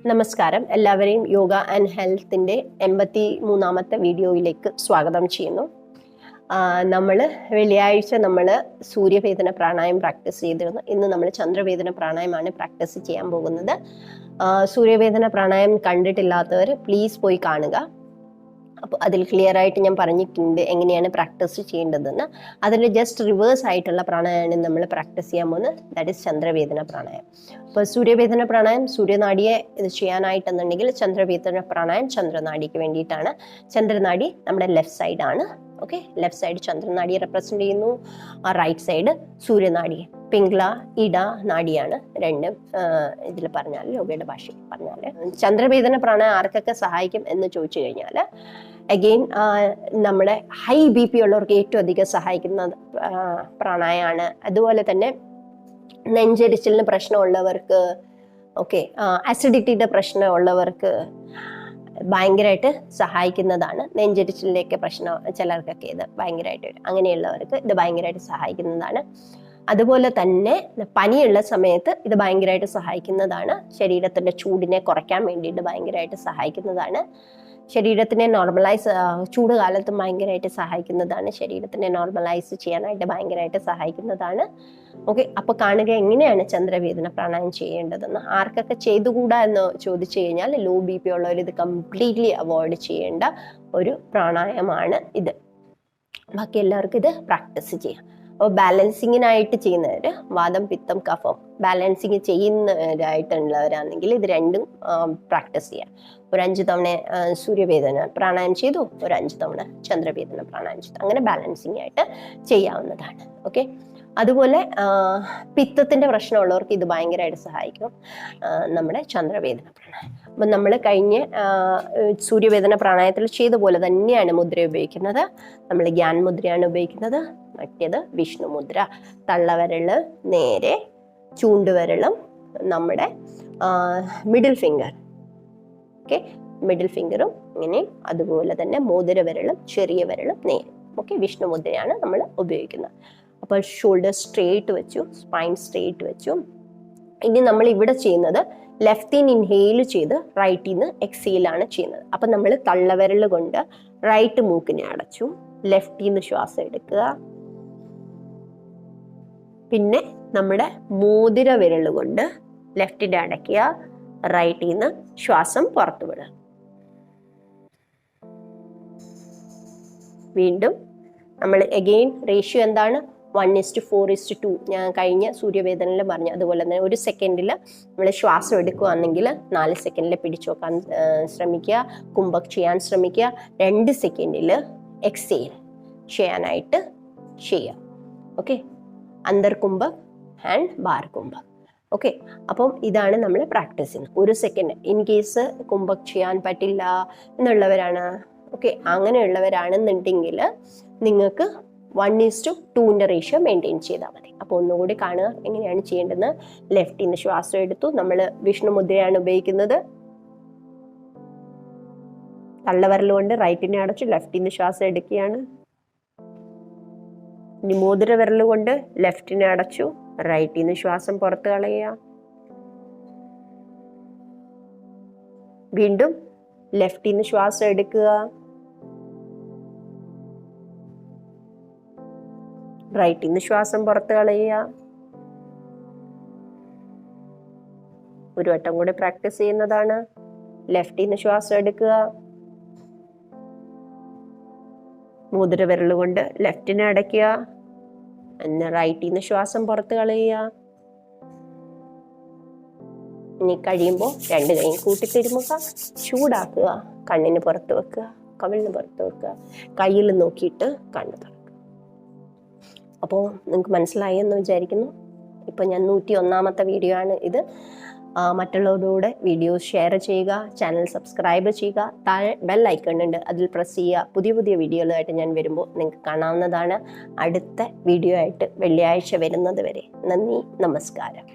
നമസ്കാരം, എല്ലാവരെയും യോഗ ആൻഡ് ഹെൽത്തിൻ്റെ 83ാമത്തെ വീഡിയോയിലേക്ക് സ്വാഗതം ചെയ്യുന്നു. നമ്മൾ വെള്ളിയാഴ്ച സൂര്യവേദന പ്രാണായം പ്രാക്ടീസ് ചെയ്തിരുന്നു. ഇന്ന് നമ്മൾ ചന്ദ്രവേദന പ്രാണായമാണ് പ്രാക്ടീസ് ചെയ്യാൻ പോകുന്നത്. സൂര്യവേദന പ്രാണായം കണ്ടിട്ടില്ലാത്തവർ പ്ലീസ് പോയി കാണുക. അപ്പോൾ അതിൽ ക്ലിയർ ആയിട്ട് ഞാൻ പറഞ്ഞിട്ടുണ്ട് എങ്ങനെയാണ് പ്രാക്ടീസ് ചെയ്യേണ്ടതെന്ന്. അതിൻ്റെ ജസ്റ്റ് റിവേഴ്സ് ആയിട്ടുള്ള പ്രാണായമാണ് നമ്മൾ പ്രാക്ടീസ് ചെയ്യാൻ പോകുന്നത്. ദാറ്റ് ഈസ് ചന്ദ്രവേദന പ്രാണായം. അപ്പോൾ സൂര്യവേദന പ്രാണായം സൂര്യനാഡിയെ ഇത് ചെയ്യാനായിട്ടെന്നുണ്ടെങ്കിൽ ചന്ദ്രവേദന പ്രാണായം ചന്ദ്രനാഡിക്ക് വേണ്ടിയിട്ടാണ്. ചന്ദ്രനാഡി നമ്മുടെ ലെഫ്റ്റ് സൈഡാണ്. ഓക്കെ, ലെഫ്റ്റ് സൈഡ് ചന്ദ്രനാഡിയെ റെപ്രസെന്റ് ചെയ്യുന്നു, റൈറ്റ് സൈഡ് സൂര്യനാഡി. പിംഗ്ല ഇട നാഡിയാണ് രണ്ടും ഇതിൽ പറഞ്ഞാൽ, യോഗയുടെ ഭാഷയിൽ പറഞ്ഞാൽ. ചന്ദ്രവേദന പ്രാണായം ആർക്കൊക്കെ സഹായിക്കും എന്ന് ചോദിച്ചു കഴിഞ്ഞാൽ, അഗെയിൻ നമ്മുടെ ഹൈ BP ഉള്ളവർക്ക് ഏറ്റവും അധികം സഹായിക്കുന്ന പ്രാണായമാണ്. അതുപോലെ തന്നെ നെഞ്ചരിച്ചിലിന് പ്രശ്നമുള്ളവർക്ക്, ഓക്കെ, അസിഡിറ്റിയുടെ പ്രശ്നമുള്ളവർക്ക് ഭയങ്കരമായിട്ട് സഹായിക്കുന്നതാണ്. നെഞ്ചരിച്ചിലേക്ക് പ്രശ്നം ചിലർക്കൊക്കെ ഇത് ഭയങ്കരമായിട്ട് വരും. അങ്ങനെയുള്ളവർക്ക് ഇത് ഭയങ്കരമായിട്ട് സഹായിക്കുന്നതാണ്. അതുപോലെ തന്നെ പനിയുള്ള സമയത്ത് ഇത് ഭയങ്കരമായിട്ട് സഹായിക്കുന്നതാണ്. ശരീരത്തിൻ്റെ ചൂടിനെ കുറയ്ക്കാൻ വേണ്ടിയിട്ട് ഭയങ്കരമായിട്ട് സഹായിക്കുന്നതാണ്. ശരീരത്തിനെ നോർമലൈസ്, ചൂട് കാലത്ത് ഭയങ്കരമായിട്ട് സഹായിക്കുന്നതാണ്. ശരീരത്തിനെ നോർമലൈസ് ചെയ്യാനായിട്ട് ഭയങ്കരമായിട്ട് സഹായിക്കുന്നതാണ്. ഓക്കെ, അപ്പോൾ കാണുക എങ്ങനെയാണ് ചന്ദ്രവേദന പ്രാണായം ചെയ്യേണ്ടതെന്ന്. ആർക്കൊക്കെ ചെയ്തുകൂടാ എന്ന് ചോദിച്ചു കഴിഞ്ഞാൽ, ലോ BP ഉള്ളവർ ഇത് കംപ്ലീറ്റ്ലി അവോയ്ഡ് ചെയ്യേണ്ട ഒരു പ്രാണായമാണ് ഇത്. ബാക്കി എല്ലാവർക്കും ഇത് പ്രാക്ടീസ് ചെയ്യാം. അപ്പോൾ ബാലൻസിങ്ങിനായിട്ട് ചെയ്യുന്നവർ, വാദം പിത്തം കഫം ബാലൻസിങ് ചെയ്യുന്നവരായിട്ടുള്ളവരാണെങ്കിൽ ഇത് രണ്ടും പ്രാക്ടീസ് ചെയ്യാം. ഒരു 5 തവണ സൂര്യവേദന പ്രാണായം ചെയ്തു, ഒരു 5 തവണ ചന്ദ്രവേദന പ്രാണായം ചെയ്തു. അങ്ങനെ ബാലൻസിങ് ആയിട്ട് ചെയ്യാവുന്നതാണ്. ഓക്കെ, അതുപോലെ പിത്തത്തിൻ്റെ പ്രശ്നമുള്ളവർക്ക് ഇത് ഭയങ്കരമായിട്ട് സഹായിക്കും, നമ്മുടെ ചന്ദ്രവേദന പ്രാണായം. അപ്പം നമ്മൾ കഴിഞ്ഞ സൂര്യവേദന പ്രാണായത്തിൽ ചെയ്ത പോലെ തന്നെയാണ് മുദ്ര ഉപയോഗിക്കുന്നത്. നമ്മൾ ഗ്യാൻ മുദ്രയാണ് ഉപയോഗിക്കുന്നത്. മറ്റേത് വിഷ്ണു മുദ്ര. തള്ളവിരൽ നേരെ, ചൂണ്ടുവിരലും നമ്മുടെ മിഡിൽ ഫിംഗർ, ഓക്കെ, മിഡിൽ ഫിംഗറും ഇങ്ങനെ, അതുപോലെ തന്നെ മോതിരവിരലും ചെറിയ വിരലും നേരെ. ഓക്കെ, വിഷ്ണു മുദ്രയാണ് നമ്മൾ ഉപയോഗിക്കുന്നത്. അപ്പോൾ ഷോൾഡർ സ്ട്രെയിറ്റ് വെച്ചു, സ്പൈൻ സ്ട്രെയിറ്റ് വെച്ചു. ഇനി നമ്മൾ ഇവിടെ ചെയ്യുന്നത് ലെഫ്റ്റിന്ന് ഇൻഹെയിൽ ചെയ്ത് റൈറ്റിന്ന് എക്സെയിലാണ് ചെയ്യുന്നത്. അപ്പം നമ്മൾ തള്ളവിരൽ കൊണ്ട് റൈറ്റ് മൂക്കിനെ അടച്ചു, ലെഫ്റ്റിന്ന് ശ്വാസം എടുക്കുക. പിന്നെ നമ്മുടെ മോതിര വിരൽ കൊണ്ട് ലെഫ്റ്റിനെ അടയ്ക്കുക, റൈറ്റിന്ന് ശ്വാസം പുറത്തു വിടുക. വീണ്ടും നമ്മൾ അഗെയിൻ റേഷ്യോ എന്താണ്? 1:4:2. ഞാൻ കഴിഞ്ഞ സൂര്യവേദനയിൽ പറഞ്ഞു. അതുപോലെ തന്നെ 1 സെക്കൻഡിൽ നമ്മൾ ശ്വാസം എടുക്കുകയാണെങ്കിൽ 4 സെക്കൻഡിൽ പിടിച്ചു വെക്കാൻ ശ്രമിക്കുക, കുംഭക് ചെയ്യാൻ ശ്രമിക്കുക. 2 സെക്കൻഡിൽ എക്സെയിൽ ചെയ്യാനായിട്ട് ചെയ്യാം. ഓക്കെ, അന്തർ കുംഭക് ആൻഡ് ബാർ കുംഭക്. ഓക്കെ, അപ്പം ഇതാണ് നമ്മൾ പ്രാക്ടീസ് ചെയ്യുന്നത്. 1 സെക്കൻഡ് ഇൻ കേസ് കുംഭക് ചെയ്യാൻ പറ്റില്ല എന്നുള്ളവരാണ്, ഓക്കെ, അങ്ങനെയുള്ളവരാണെന്നുണ്ടെങ്കിൽ നിങ്ങൾക്ക് 1:2 റേഷ്യോ മെയിൻറ്റെയിൻ ചെയ്താൽ മതി. അപ്പോൾ ഒന്നുകൂടി കാണുക എങ്ങനെയാണ് ചെയ്യേണ്ടതെന്ന്. ലെഫ്റ്റിന്ന് ശ്വാസം എടുത്തു, നമ്മൾ വിഷ്ണു മുദ്രയാണ് ഉപയോഗിക്കുന്നത്. തള്ളവിരൽ കൊണ്ട് റൈറ്റിനെ അടച്ചു, ലെഫ്റ്റിന്ന് ശ്വാസം എടുക്കുകയാണ്. ഇനി മോതിര വിരൽ കൊണ്ട് ലെഫ്റ്റിനെ അടച്ചു, റൈറ്റിന്ന് ശ്വാസം പുറത്ത് കളയുക. വീണ്ടും ലെഫ്റ്റിന്ന് ശ്വാസം എടുക്കുക, റൈറ്റിന്ന് ശ്വാസം പുറത്ത് കളയുക. ഒരു വട്ടം കൂടെ പ്രാക്ടീസ് ചെയ്യുന്നതാണ്. ലെഫ്റ്റിന്ന് ശ്വാസം എടുക്കുക, മോതിര വിരൽ കൊണ്ട് ലെഫ്റ്റിനെ അടയ്ക്കുക, എന്നിട്ട് റൈറ്റിന്ന് ശ്വാസം പുറത്ത് കളയുക. ഇനി കഴിയുമ്പോൾ 2 കൈ കൂട്ടിത്തിരുമുക, ചൂടാക്കുക, കണ്ണിന് പുറത്ത് വെക്കുക, കവിളിന് പുറത്ത് വെക്കുക, കയ്യിൽ നോക്കിയിട്ട് കണ്ണ് തുറക്കുക. അപ്പോൾ നിങ്ങൾക്ക് മനസ്സിലായി എന്ന് വിചാരിക്കുന്നു. ഇപ്പോൾ ഞാൻ 101ാമത്തെ വീഡിയോ ആണ് ഇത്. മറ്റുള്ളവരോട് വീഡിയോസ് ഷെയർ ചെയ്യുക, ചാനൽ സബ്സ്ക്രൈബ് ചെയ്യുക. താഴെ ബെൽ ഐക്കൺ ഉണ്ട്, അതിൽ പ്രസ് ചെയ്യുക. പുതിയ പുതിയ വീഡിയോകളായിട്ട് ഞാൻ വരുമ്പോൾ നിങ്ങൾക്ക് കാണാവുന്നതാണ്. അടുത്ത വീഡിയോ ആയിട്ട് വെള്ളിയാഴ്ച വരുന്നത് വരെ നന്ദി, നമസ്കാരം.